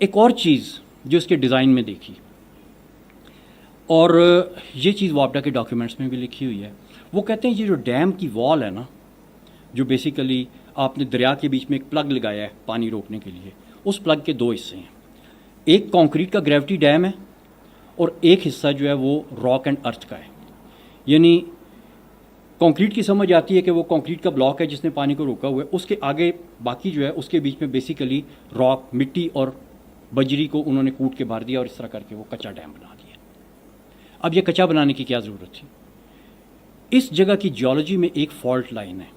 एक और चीज़ जो इसके डिज़ाइन में देखी, और ये चीज़ वापडा के डॉक्यूमेंट्स में भी लिखी हुई है, वो कहते हैं ये जो डैम की वॉल है ना, जो बेसिकली आपने दरिया के बीच में एक प्लग लगाया है पानी रोकने के लिए, उस प्लग के दो हिस्से हैं। एक कंक्रीट का ग्रेविटी डैम है और एक हिस्सा जो है वो रॉक एंड अर्थ का है। यानी कंक्रीट की समझ आती है कि वो कंक्रीट का ब्लॉक है जिसने पानी को रोका हुआ है, उसके आगे बाकी जो है उसके बीच में बेसिकली रॉक, मिट्टी और बजरी को उन्होंने कूट के भर दिया और इस तरह करके वो कच्चा डैम बना दिया। अब ये कच्चा बनाने की क्या ज़रूरत थी? इस जगह की जियोलॉजी में एक फॉल्ट लाइन है।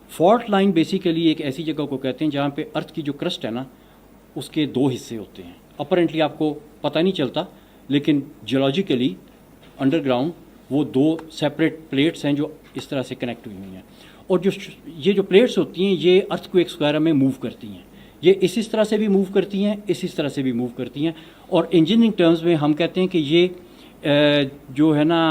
फॉल्ट लाइन बेसिकली एक ऐसी जगह को कहते हैं जहाँ पे अर्थ की जो क्रस्ट है ना, उसके दो हिस्से होते हैं। अपरेंटली आपको पता नहीं चलता, लेकिन जियोलॉजिकली अंडरग्राउंड वो दो सेपरेट प्लेट्स हैं जो इस तरह से कनेक्ट हुई हुई हैं। और ये जो प्लेट्स होती हैं ये अर्थ को एक स्क्वायर में मूव करती हैं। ये इस तरह से भी मूव करती हैं, इस तरह से भी मूव करती हैं। और इंजीनियरिंग टर्म्स में हम कहते हैं कि ये जो है ना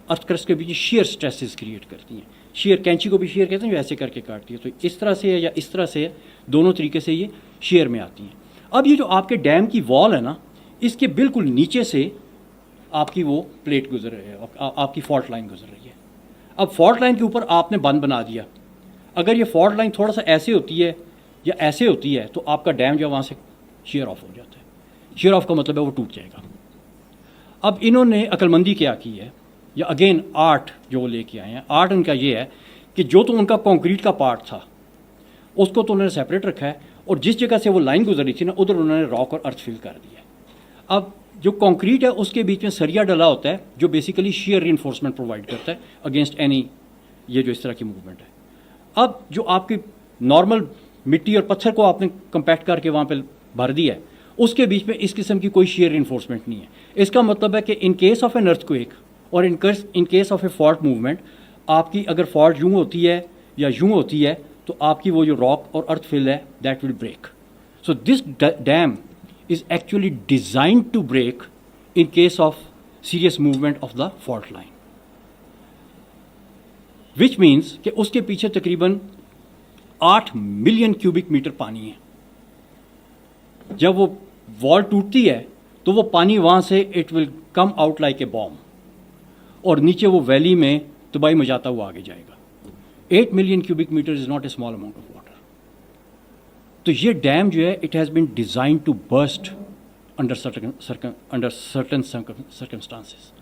अर्थ क्रस्ट के बीच शेयर स्ट्रेसेस क्रिएट करती हैं। शेयर, कैंची को भी शेयर कहते हैं, जो ऐसे करके काटती है। तो इस तरह से है या इस तरह से है, दोनों तरीके से ये शेयर में आती हैं। अब ये जो आपके डैम की वॉल है ना, इसके बिल्कुल नीचे से आपकी वो प्लेट गुजर रही है, आपकी फॉल्ट लाइन गुजर रही है। अब फॉल्ट लाइन के ऊपर आपने बंद बना दिया। अगर ये फॉल्ट लाइन थोड़ा सा ऐसे होती है या ऐसे होती है तो आपका डैम जो वहाँ से शेयर ऑफ हो जाता है। शेयर ऑफ का मतलब है वो टूट जाएगा। अब इन्होंने अक्लमंदी क्या की है, या अगेन आर्ट जो वो लेके आए हैं, आर्ट उनका ये है कि जो तो उनका कंक्रीट का पार्ट था उसको तो उन्होंने सेपरेट रखा है, और जिस जगह से वो लाइन गुजरी थी ना उधर उन्होंने रॉक और अर्थ फिल कर दिया है। अब जो कंक्रीट है उसके बीच में सरिया डला होता है जो बेसिकली शेयर रीइंफोर्समेंट प्रोवाइड करता है अगेंस्ट एनी ये जो इस तरह की मूवमेंट है। अब जो आपकी नॉर्मल मिट्टी और पत्थर को आपने कंपैक्ट करके वहाँ पे भर दिया है, उसके बीच में इस किस्म की कोई शेयर रीइंफोर्समेंट नहीं है। इसका मतलब है कि in case of an earthquake और in case of a fault movement, आपकी अगर फॉल्ट यूँ होती है या यूँ होती है तो आपकी वो जो रॉक और अर्थ फिल है that will break. So this dam is actually designed to break in case of serious movement of the fault line, which means कि उसके पीछे तकरीबन 8 मिलियन क्यूबिक मीटर पानी है। जब वो वॉल टूटती है तो वो पानी वहाँ से it will come out like a bomb, और नीचे वो वैली में तबाही मचाता हुआ आगे जाएगा। 8 million cubic metre is not a small amount of water. तो ये डैम जो है it has been design to burst under certain circumstances.